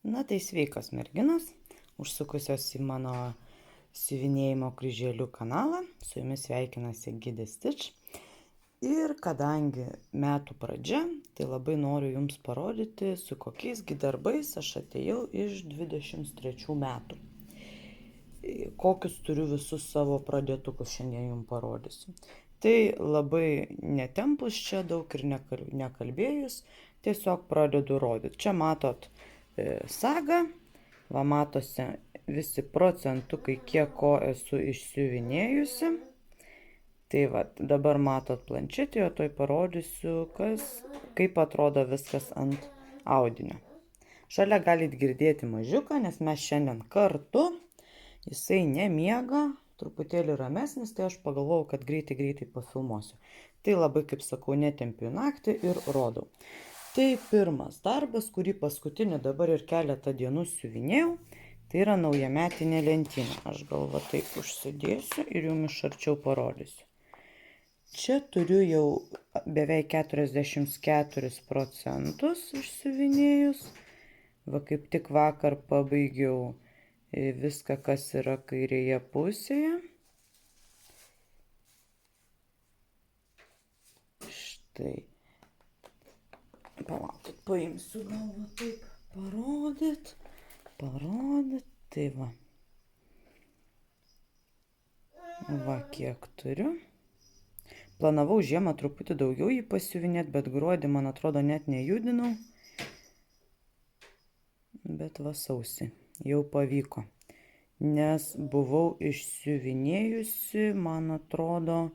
Na tai sveikas merginos, užsukusios į mano siuvinėjimo kryželių kanalą. Su jumis sveikinasi Gidė Stitch. Ir kadangi metų pradžia, tai labai noriu jums parodyti, su kokiais darbais aš atėjau iš 23 metų. Kokius turiu visus savo pradėtukus šiandien jums parodysiu. Tai labai netempus čia daug ir nekalbėjus, tiesiog pradedu rodyti. Čia matot sagą, va matosi visi procentukai, kiek ko esu išsiuvinėjusi. Tai va, dabar matot planšetėje, toj parodysiu, kaip atrodo viskas ant audinio. Šalia galit girdėti mažiuką, nes mes šiandien kartu, jisai nemiega, truputėlį ramesnis, tai aš pagalvojau, kad greitai pafilmuosiu. Tai labai, kaip sakau, netempiu naktį ir rodau. Tai pirmas darbas, kurį paskutinį dabar ir keletą dienų siuvinėjau, tai yra naujametinė lentyna. Aš gal va taip užsidėsiu ir jums iš arčiau parodysiu. Čia turiu jau beveik 44 procentus išsiuvinėjus. Va kaip tik vakar pabaigiau viską, kas yra kairėje pusėje. Štai. Palaukit, paimsiu galvą taip parodyt. Tai va. Va kiek turiu. Planavau žiemą truputį daugiau jį pasiuvinėti, bet gruodį, man atrodo, net nejudinau. Bet va sausį jau pavyko. Nes buvau išsiuvinėjusi, man atrodo,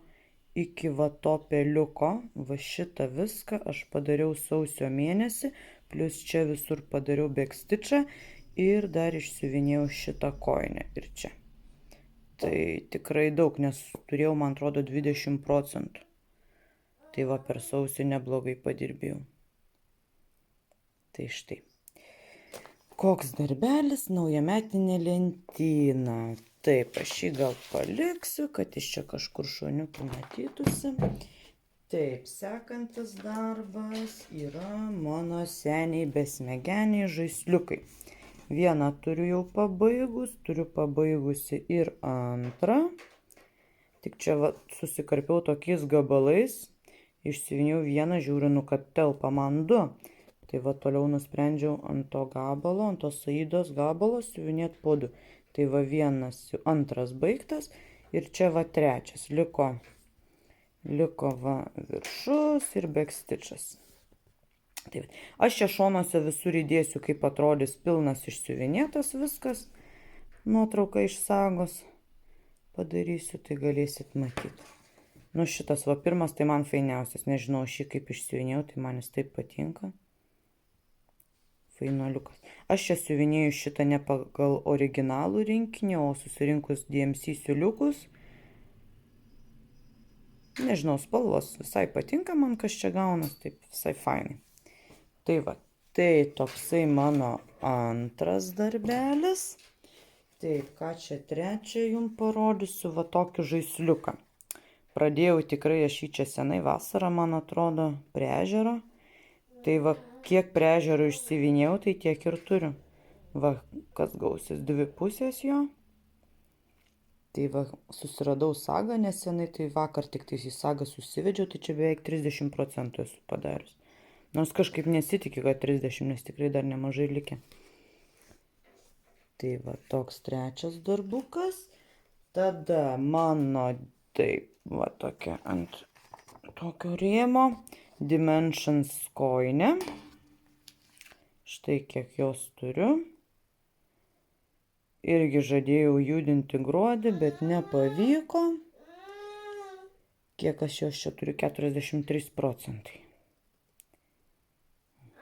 iki va to peliuko. Va šitą viską aš padariau sausio mėnesį, plus čia visur padariau backstitchą ir dar išsiuvinėjau šitą kojinę ir čia. Tai tikrai daug, nes turėjau, man atrodo, 20 procentų. Tai va per sausį neblogai padirbėjau. Tai štai. Koks darbelis, naujametinė lentyna. Taip, aš jį gal paliksiu, kad iš čia kažkur šoniukų matytųsi. Taip, sekantis darbas yra mano seniai besmegeniai žaisliukai. Vieną turiu jau pabaigus, turiu pabaigusi ir antrą. Tik čia va, susikarpiau tokiais gabalais. Išsiuvinėjau vieną, žiūrinu, kad telpa man 2. Tai va toliau nusprendžiau ant to gabalo, ant tos saidos gabalo siuvinėti po 2. Tai va antras baigtas ir čia va trečias. Liko va viršus ir backstitchas. Taip, aš čia šonuose visur įdėsiu, kaip atrodys pilnas išsiuvinėtas viskas. Nuotrauką iš sagos padarysiu, tai galėsit matyti. Nu šitas va pirmas, tai man fainiausias. Nežinau šį kaip išsiuvinėjau, tai man jis taip patinka. Fainoliukas. Aš čia siuvinėjau šitą ne pagal originalų rinkinį, o susirinkus DMC siuliukus. Nežinau, spalvos visai patinka man, kas čia gaunas, taip visai fainai. Tai va, tai toksai mano antras darbelis. Taip, ką čia trečią jums parodysiu, va tokį žaisliuką. Pradėjau tikrai aš jį čia senai vasarą, man atrodo, prie ežero. Tai va, kiek prie ežero išsiuvinėjau, tai tiek ir turiu. Va, kas gausis 2 pusės jo. Tai va, susiradau sagą nesenai, tai vakar tik tais į sagą susivedžiau, tai čia beveik 30 procentų esu padarius. Nors kažkaip nesitikiu, kad 30, nes tikrai dar nemažai likę. Tai va, toks trečias darbukas. Tada mano, taip, va tokia ant tokio rėmo Dimensions kojinė. Štai kiek jos turiu. Irgi žadėjau judinti gruodį, bet nepavyko. Kiek aš jos čia turiu? 43 procentai.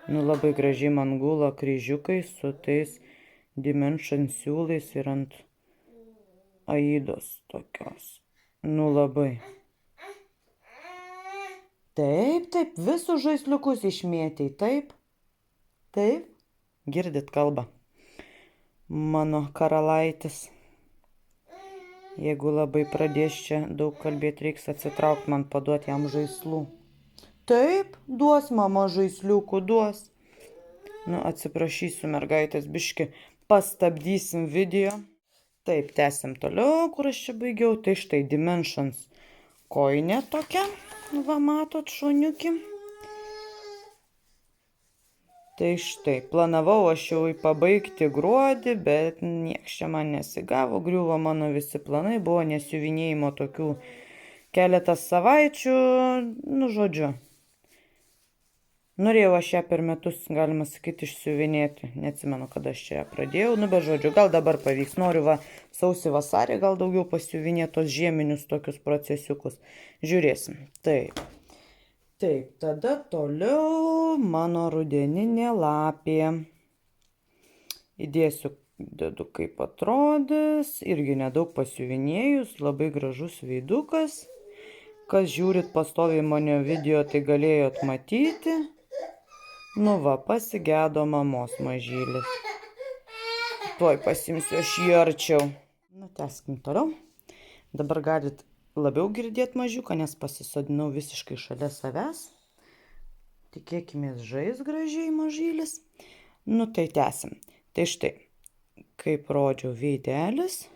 Nu labai gražiai man gula kryžiukai su tais Dimension siūlais ir ant aidos tokios. Nu labai. Taip, visus žaisliukus išmėtei, taip. Taip, girdit kalbą. Mano karalaitis. Jeigu labai pradės čia daug kalbėti, reiks atsitraukti man, paduoti jam žaislų. Taip, duos mama žaisliukų, duos. Nu, atsiprašysiu mergaitės, biški pastabdysim video. Taip, tęsim toliau, kur aš čia baigiau. Tai štai Dimensions koinė tokia. Va, matot, šuniukį. Tai štai, planavau aš jau pabaigti gruodį, bet nieks čia man nesigavo, griuvo mano visi planai, buvo nesiuvinėjimo tokių keletas savaičių, nu žodžiu. Norėjau aš ją per metus, galima sakyti, išsiuvinėti, neatsimenu, kada aš čia ją pradėjau, nu bet žodžiu, gal dabar pavyks, noriu va sausį vasarį gal daugiau pasiuvinėti tos žieminius tokius procesiukus, žiūrėsim, taip. Taip, tada toliau mano rudeninė lapė. Įdėsiu, dedu kaip atrodys, irgi nedaug pasiuvinėjus, labai gražus veidukas. Kas žiūrit pastoviai mano video, tai galėjot matyti. Nu va, pasigėdo mamos mažylis. Tuoj pasimsiu aš jį arčiau. Nu, tęskim toliau. Dabar galit labiau girdėti mažiuką, nes pasisodinau visiškai šalia savęs. Tikėkimės žais gražiai mažylis. Nu tai tęsim. Tai štai, kaip rodžiau veidelis.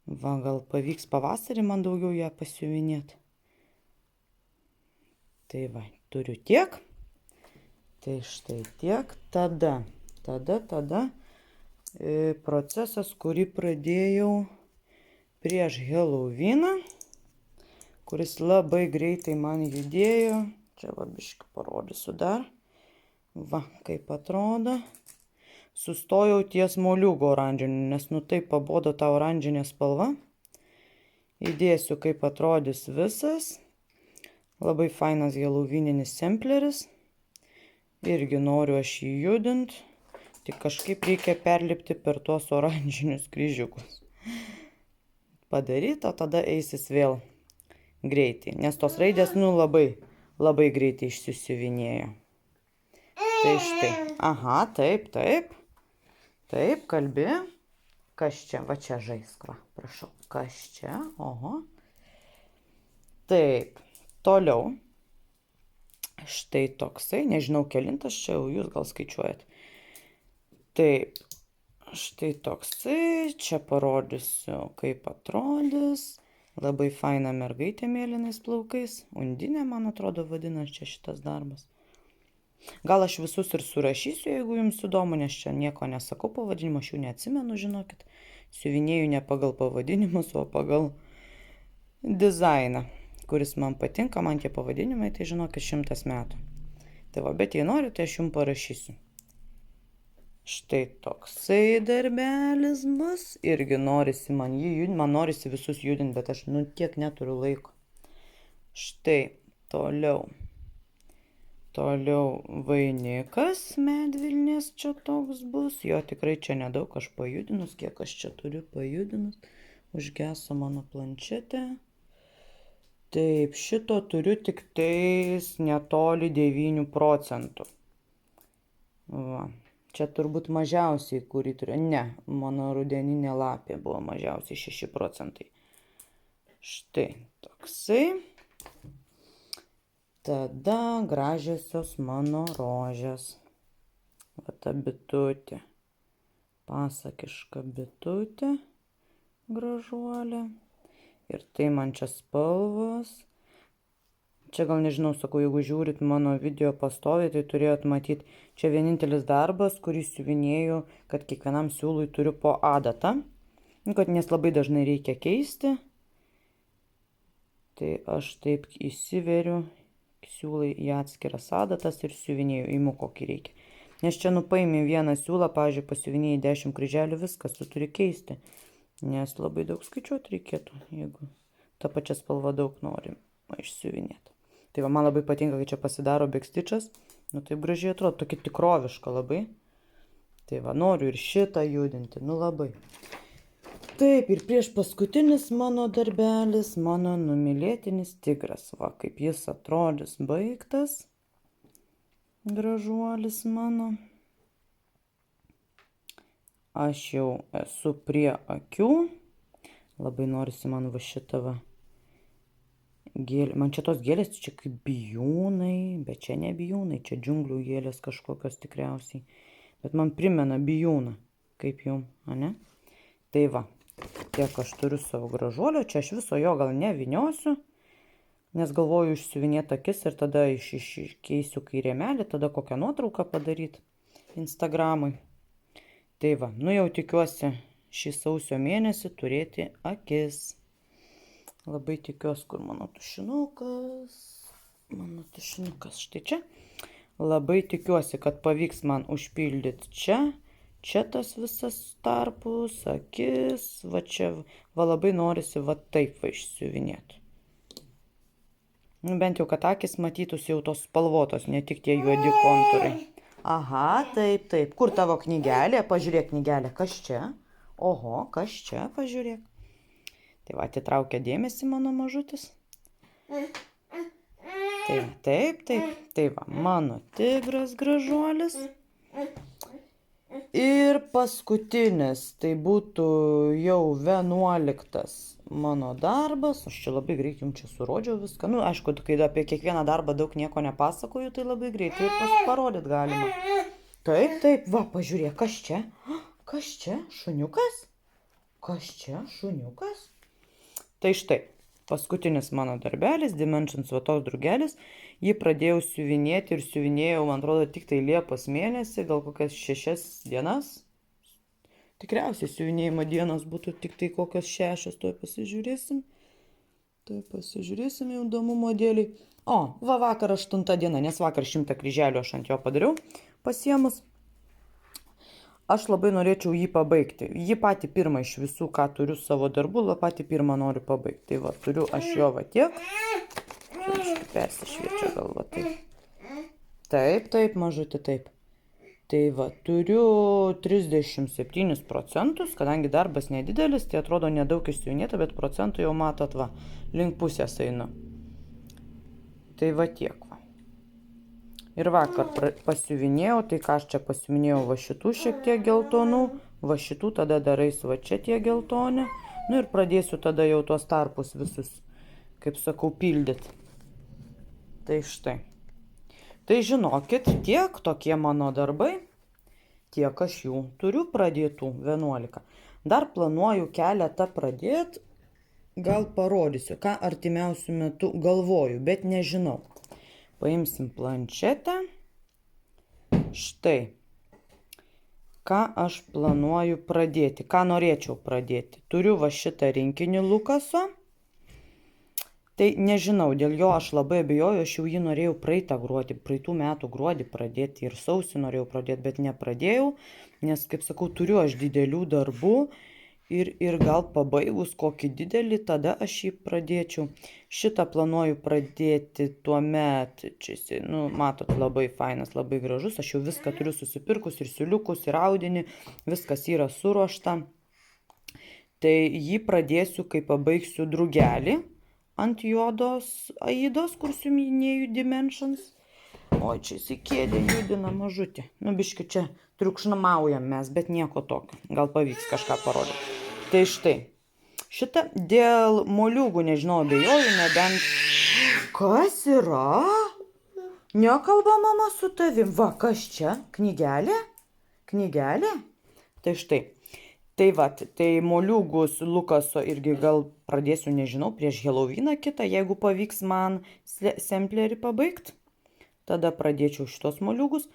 Va, gal pavyks pavasarį man daugiau ją pasiuvinėti. Tai va, turiu tiek. Tai štai tiek. Tada procesas, kurį pradėjau prieš Halloweeną, kuris labai greitai man judėjo. Čia va biškį parodysiu dar. Va, kaip atrodo. Sustojau ties moliūgo oranžiniu, nes nu taip pabodo tą oranžinę spalvą. Įdėsiu, kaip atrodys visas. Labai fainas halloweeninis sampleris. Irgi noriu aš jį judinti. Tik kažkaip reikia perlipti per tuos oranžinius kryžiukus. Padaryti, o tada eisis vėl greitai. Nes tos raidės, nu, labai greitai išsisiuvinėjo. Tai štai. Aha, taip. Taip, kalbi. Kas čia? Va čia žaisk, va. Prašau. Kas čia? Oho. Taip. Toliau. Štai toksai. Nežinau, kelintas čia jau jūs gal skaičiuojat. Taip. Štai toksai. Čia parodysiu, kaip atrodys. Labai faina mergaitė mėlynais plaukais. Undinė, man atrodo, vadinasi čia šitas darbas. Gal aš visus ir surašysiu, jeigu jums įdomu, nes čia nieko nesakau pavadinimo, aš jų neatsimenu, žinokit. Siuvinėju ne pagal pavadinimus, o pagal dizainą, kuris man patinka, man tie pavadinimai, tai žinokit, 100 metų. Tai va, bet jei noriu, tai aš jums parašysiu. Štai toksai darbelis bus. Irgi norisi man jį judinti, man norisi visus judinti, bet aš nu tiek neturiu laiko. Štai, toliau vainikas medvilnės čia toks bus. Jo tikrai čia nedaug aš pajudinus, kiek aš čia turiu pajudinus. Užgeso mano planšetė. Taip, šito turiu tik tais netoli 9 procentų. Va. Čia turbūt mažiausiai, kurį turiu. Ne, mano rudeninė lapė buvo mažiausiai 6 procentai. Štai toksai. Tada gražiosios mano rožės. Va ta bitutė. Pasakiška bitutė. Gražuolė. Ir tai man čia spalvos. Čia gal nežinau, sakau, jeigu žiūrit mano video pastoviai, tai turėjot matyti. Čia vienintelis darbas, kurį siuvinėjau, kad kiekvienam siūlui turiu po adatą. Nes labai dažnai reikia keisti. Tai aš taip įsiveriu siūlai į atskiras adatas ir siuvinėjau, įimu kokį reikia. Nes čia nupaimi vieną siūlą, pavyzdžiui, pasiuvinėjai 10 kryželių, viskas, tu turi keisti. Nes labai daug skaičiuoti reikėtų, jeigu tą pačią spalvą daug norim išsiuvinėti. Tai va, man labai patinka, kai čia pasidaro backstitchas. Nu, taip gražiai atrodo, tokia tikroviška labai. Tai va, noriu ir šitą judinti, nu labai. Taip, ir prieš paskutinis mano darbelis, mano numylėtinis tigras. Va, kaip jis atrodys baigtas. Gražuolis mano. Aš jau esu prie akių. Labai norisi man va šitą va Man čia tos gėlės, čia kaip bijūnai, bet čia ne bijūnai, čia džiunglių gėlės kažkokios tikriausiai. Bet man primena bijūną, kaip jum, ane? Tai va, tiek aš turiu savo gražuolio, čia aš viso jo gal neviniosiu, nes galvoju išsiuvinėti akis ir tada iškeisiu kai rėmelį, tada kokią nuotrauką padaryti Instagramui. Tai va, nu jau tikiuosi šį sausio mėnesį turėti akis. Labai tikiuosi, kur mano tušinukas. Štai čia. Labai tikiuosi, kad pavyks man užpildyti čia tas visas tarpus, akis, va čia, va labai norisi va taip va išsiuvinėti. Nu, bent jau, kad akis matytųsi jau tos spalvotos, ne tik tie juodi kontūrai. Aha, taip. Kur tavo knygelė? Pažiūrėk knygelę. Kas čia? Oho, kas čia? Pažiūrėk. Tai va, atitraukia dėmesį mano mažutis. Taip. Tai va, mano tigras gražuolis. Ir paskutinis, tai būtų jau 11 mano darbas. Aš čia labai greit jums čia surodžiau viską. Nu, aišku, kai apie kiekvieną darbą daug nieko nepasakoju, tai labai greitai ir parodyt galima. Taip, va, pažiūrėk, kas čia? Kas čia? Šuniukas? Kas čia? Šuniukas? Tai štai, paskutinis mano darbelis, Dimensions vatos drugelis. Jį pradėjau siuvinėti ir siuvinėjau, man atrodo, tik tai Liepos mėnesį, gal kokias 6 dienas. Tikriausiai siuvinėjimo dienos būtų tik tai kokias 6, tuoj pasižiūrėsim. Jau įdomumo dėliai. O, va vakar 8 diena, nes vakar 100 kryželių aš ant jo padariau pasiemus. Aš labai norėčiau jį pabaigti. Jį patį pirmą iš visų, ką turiu savo darbų, patį pirmą noriu pabaigti. Tai va, turiu aš jo va tiek. Persišviečia galva, taip. Taip, mažutė, taip. Tai va, turiu 37%, kadangi darbas nedidelis, tai atrodo nedaug išsiuvinėta, bet procentų jau matot, va, link pusės einu. Tai va tiek, va. Ir vakar pasiuvinėjau, tai ką aš čia pasiuvinėjau, va šitų šiek tiek geltonų, va šitų tada darais va čia tie geltoni. Nu ir pradėsiu tada jau tuos tarpus visus, kaip sakau, pildyti. Tai štai. Tai žinokit, tiek tokie mano darbai, tiek aš jų turiu pradėtų 11. Dar planuoju keletą pradėti, gal parodysiu, ką artimiausių metų galvoju, bet nežinau. Paimsim planšetę. Štai. Ką aš planuoju pradėti, ką norėčiau pradėti. Turiu va šitą rinkinį Lukaso. Tai nežinau, dėl jo aš labai abejoju, aš jau jį norėjau praeitų metų gruodį pradėti ir sausį norėjau pradėti, bet nepradėjau, nes, kaip sakau, turiu aš didelių darbų ir gal pabaigus kokį didelį, tada aš jį pradėčiau. Šitą planuoju pradėti tuomet, čia, nu, matot, labai fainas, labai gražus, aš jau viską turiu susipirkus ir siuliukus, ir audinį, viskas yra suruošta. Tai jį pradėsiu, kai pabaigsiu drugelį ant juodos aidos, kur siuvinėju Dimensions. O, čia įsikėdė judina mažutį. Nu, biški čia triukšmaujam mes, bet nieko tokio. Gal pavyks kažką parodyti. Tai štai. Šitą dėl moliūgų, nežinau, abejoju, nebent... Kas yra? Nekalba mama su tavim. Va, kas čia? Knygelė? Knygelė? Tai štai. Tai va, tai moliūgus Lukaso irgi gal pradėsiu, nežinau, prieš Halloweeną kitą, jeigu pavyks man semplerį pabaigti. Tada pradėčiau šitos moliūgus.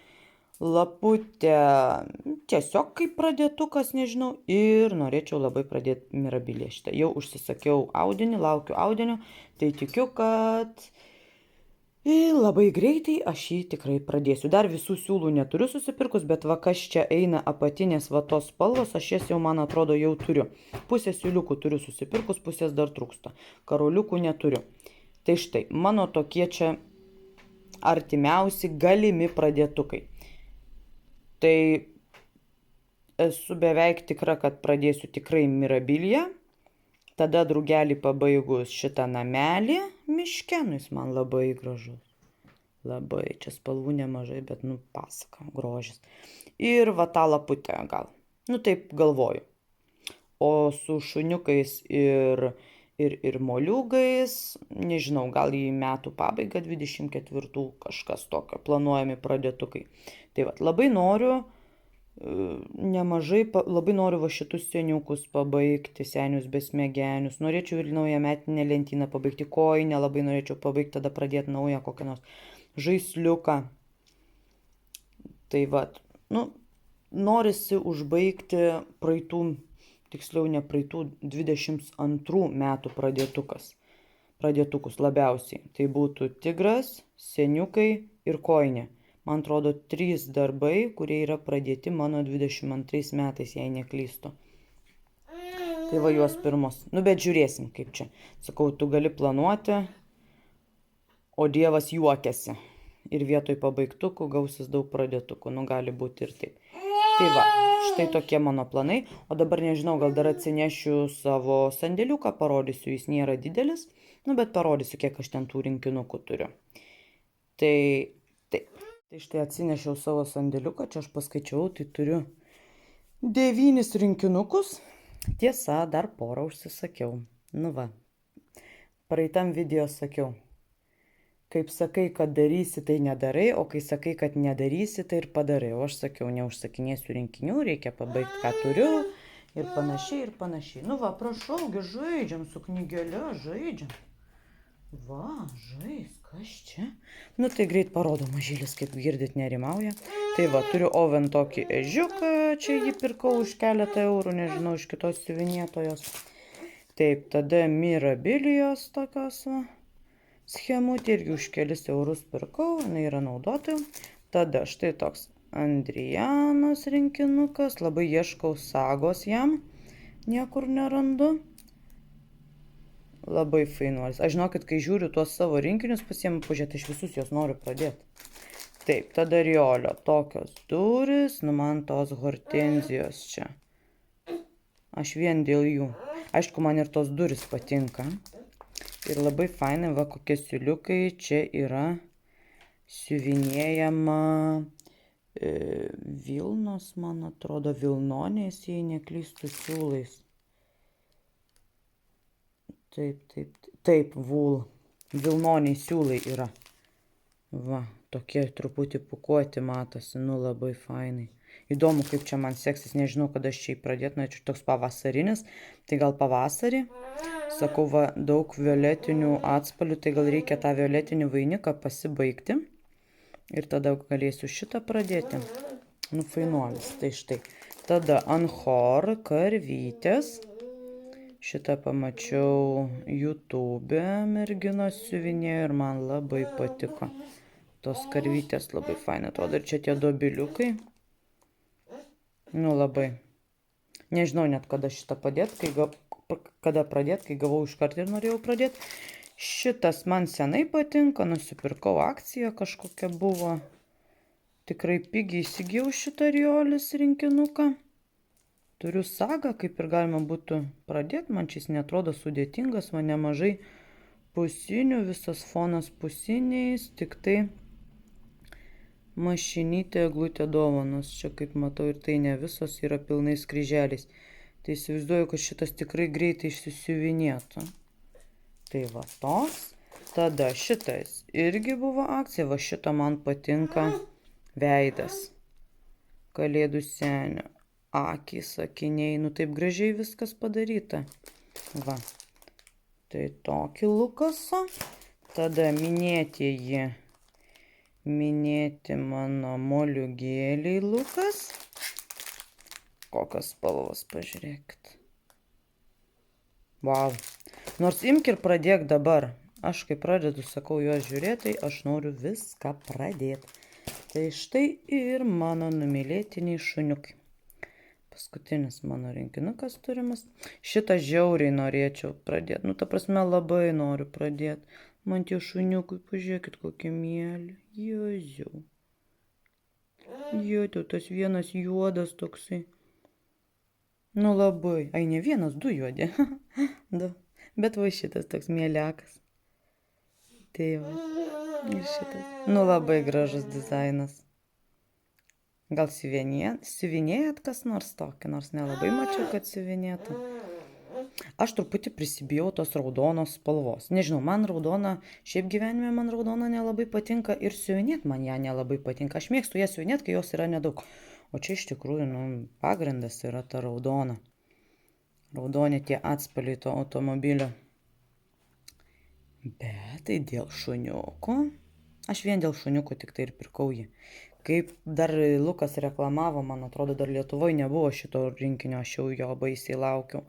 Laputė tiesiog kaip pradėtukas, nežinau. Ir norėčiau labai pradėti Mirabilie šitą. Jau užsisakiau audinį, laukiu audinio. Tai tikiu, kad labai greitai aš jį tikrai pradėsiu. Dar visų siūlų neturiu susipirkus, bet va kas čia eina apatinės va tos spalvos, aš jas jau, man atrodo, jau turiu. Pusę siūliukų turiu susipirkus, pusės dar trūksta. Karoliukų neturiu. Tai štai, mano tokie čia artimiausi galimi pradėtukai. Tai esu beveik tikra, kad pradėsiu tikrai Mirabilie. Tada drugelį pabaigus šitą namelį miške. Nu, jis man labai gražus. Labai. Čia spalvų nemažai, bet, nu, pasaka, grožis. Ir va tą laputę gal. Nu, taip galvoju. O su šuniukais ir ir moliūgais. Nežinau, gal į metų pabaigą 24 kažkas tokio planuojami pradėtukai. Tai vat, labai noriu labai noriu va šitus seniukus pabaigti, senius besmegenius. Norėčiau ir naujametinę lentyną pabaigti, kojinę labai norėčiau pabaigti, tada pradėti naują kokią nors žaisliuką. Tai vat, norisi užbaigti tiksliau ne praeitų, 22 metų pradėtukus labiausiai. Tai būtų tigras, seniukai ir kojinė. Man atrodo, 3 darbai, kurie yra pradėti mano 22 metais, jei neklystu. Tai va juos pirmus. Bet žiūrėsim, kaip čia. Sakau, tu gali planuoti, o Dievas juokiasi. Ir vietoj pabaigtukų gausis daug pradėtukų. Gali būti ir taip. Tai va, štai tokie mano planai. O dabar nežinau, gal dar atsinešiu savo sandėliuką, parodysiu, jis nėra didelis. Bet parodysiu, kiek aš ten tų rinkinukų turiu. Tai štai atsinešiau savo sandėliuką, čia aš paskaičiau, tai turiu 9 rinkinukus. Tiesa, dar porą užsisakiau. Va, praeitam video sakiau, kaip sakai, kad darysi, tai nedarai, o kai sakai, kad nedarysi, tai ir padarai. O aš sakiau, neužsakinėsiu rinkinių, reikia pabaigti, ką turiu ir panašiai. Va, prašaugi, žaidžiam su knygele, žaidžiam. Va, žais, kas čia? Tai greit parodo mažylis, kaip girdit, nerimauja. Tai va, turiu Oven tokį ežiuką, čia jį pirkau už keletą eurų, nežinau, iš kitos siuvinėtojos. Taip, tada Mirabilijos tokios schemutė, irgi už kelis eurus pirkau, jinai yra naudotojų. Tada štai toks Andrijanos rinkinukas, labai ieškau sagos jam, niekur nerandu. Labai fainuolis. Aš žinokit, kai žiūriu tuos savo rinkinius, pasiemu, pažiūrėti, aš visus juos noriu pradėti. Taip, tada Riolio tokios duris, man tos hortenzijos čia. Aš vien dėl jų. Aišku, man ir tos duris patinka. Ir labai fainai, va, kokie siuliukai. Čia yra siuvinėjama Vilnos, man atrodo, Vilnonės, jei neklystu, siūlais. Taip, Vilnoniai siūlai yra. Va, tokie truputį pukuoti matosi, labai fainai. Įdomu, kaip čia man seksis, nežinau, kada aš čia pradėti, norėčiau toks pavasarinis, tai gal pavasarį. Sakau, va, daug violetinių atspalvių, tai gal reikia tą violetinį vainiką pasibaigti. Ir tada galėsiu šitą pradėti. Fainuolis, tai štai. Tada Anhor karvytės. Šitą pamačiau YouTube, merginos siuvinėjo ir man labai patiko. Tos karvytės labai fainai atrodo. Ir čia tie dobiliukai. Labai. Nežinau net kada šitą padėti, kada pradėti, kai gavau iškart ir norėjau pradėti. Šitas man senai patinka, nusipirkau, akcija kažkokia buvo. Tikrai pigiai įsigijau šitą Riolis rinkinuką. Turiu sagą, kaip ir galima būtų pradėti, man šis netrodo sudėtingas, man nemažai pusinių, visas fonas pusiniais, tik tai mašinytė, eglutė, dovanos. Čia, kaip matau, ir tai ne visos yra pilnais kryželiais. Tai įsivaizduoju, kad šitas tikrai greitai išsisiuvinėtų. Tai va toks. Tada šitas irgi buvo akcija, va šito man patinka veidas. Kalėdų senio. Akys, akiniai, taip gražiai viskas padaryta. Va. Tai tokį lukasą. Tada minėti mano moliūgėliai lukas. Kokios spalvos, pažiūrėkit. Vau. Nors imk ir pradėk dabar. Aš kai pradedu, sakau, juos žiūrėti, tai aš noriu viską pradėti. Tai štai ir mano numylėtiniai šuniukai. Paskutinis mano rinkinukas turimas. Šitą žiauriai norėčiau pradėti. Ta prasme, labai noriu pradėti. Man tie šuniukai, pažiūrėkit, kokie mėly. Joziau. Jotau, tas vienas juodas toksai. Labai. Ai, ne vienas, 2 juodi. 2. Bet va šitas toks mėliakas. Tai va. Ir šitas. Labai gražus dizainas. Gal siuvinėjat kas nors tokį, nors nelabai mačiau, kad siuvinėtų. aš truputį prisibijau tos raudonos spalvos. Nežinau, man raudona, šiaip gyvenime man raudona nelabai patinka ir siuvinėt man ją nelabai patinka. Aš mėgstu ją siuvinėt, kai jos yra nedaug. O čia iš tikrųjų, pagrindas yra ta raudona. Raudoni tie atspaliai to automobilio. Bet tai dėl šuniuko. Aš vien dėl šuniuko tik tai ir pirkau jį. Kaip dar Lukas reklamavo, man atrodo, dar Lietuvoje nebuvo šito rinkinio, aš jau jo baisiai laukiau,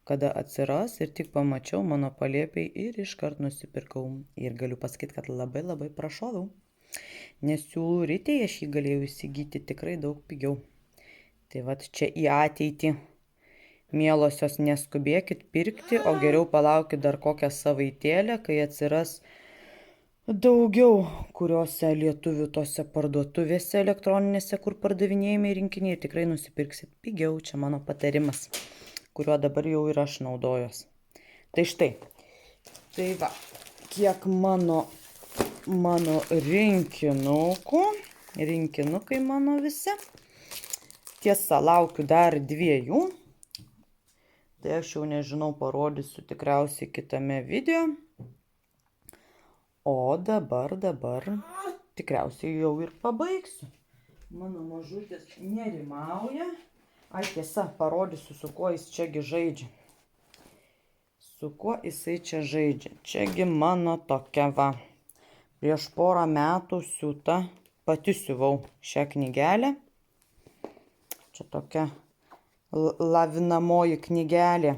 kada atsiras ir tik pamačiau mano palėpiai ir iškart nusipirkau. Ir galiu pasakyti, kad labai labai prašoviau. Nes siūlų ritėje aš jį galėjau įsigyti tikrai daug pigiau. Tai vat čia į ateitį. Mielosios, neskubėkit pirkti, o geriau palaukit dar kokią savaitėlę, kai atsiras daugiau kuriuose lietuvių tose parduotuvėse elektroninėse, kur pardavinėjami rinkiniai, ir tikrai nusipirksit pigiau. Čia mano patarimas, kuriuo dabar jau ir aš naudojos. Tai štai. Tai va, kiek mano rinkinukai mano visi. Tiesa, laukiu dar 2. Tai aš jau nežinau, parodysiu tikriausiai kitame video. O dabar tikriausiai jau ir pabaigsiu. Mano mažutis nerimauja. Ai, tiesa, parodysiu, su kuo jis čiagi žaidžia. Su kuo jisai čia žaidžia. Čiagi mano tokia va. Prieš porą metų siūta, pati siuvau šią knygelę. Čia tokia lavinamoji knygelė.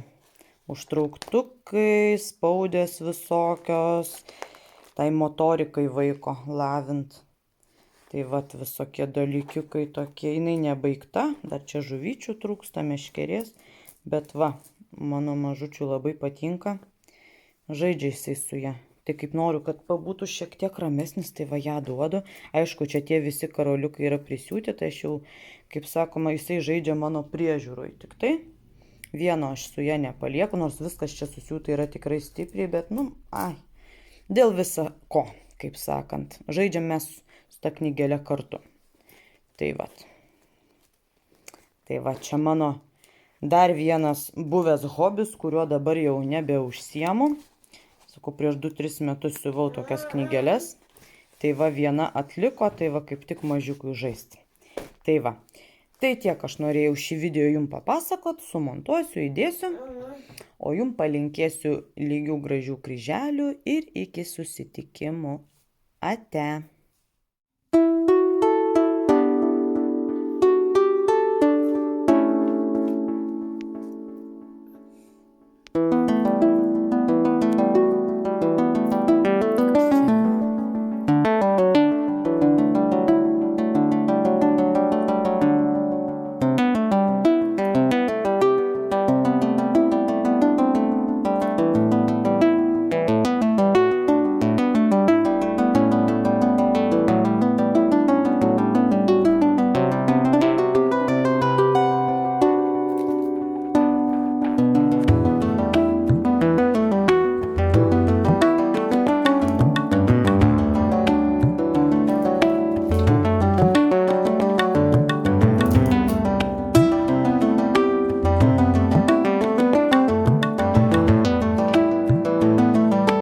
Užtrauktukai, spaudės visokios. Tai motorikai vaiko lavint. Tai vat visokie dalykiukai tokie. Jinai nebaigta. Dar čia žuvyčių trūksta, meškerės. Bet va, mano mažučiui labai patinka. Žaidžia jisai su ja. Tai kaip noriu, kad būtų šiek tiek ramesnis, tai va ją duodu. Aišku, čia tie visi karoliukai yra prisiūti, tai aš jau, kaip sakoma, jisai žaidžia mano priežiūroj. Tik tai vieno aš su ja nepalieku, nors viskas čia susiūta yra tikrai stipriai, bet, dėl viso ko, kaip sakant. Žaidžiam mes su ta knygelė kartu. Tai va, čia mano dar vienas buvęs hobis, kuriuo dabar jau nebeužsiemu. Sakau, prieš 2-3 metus siuvau tokias knygeles. Tai va, viena atliko, tai va, kaip tik mažiukui žaisti. Tai va, tai tiek aš norėjau šį video jums papasakot, sumontuosiu, įdėsiu. O jums palinkėsiu lygių gražių kryželių ir iki susitikimų. Ate.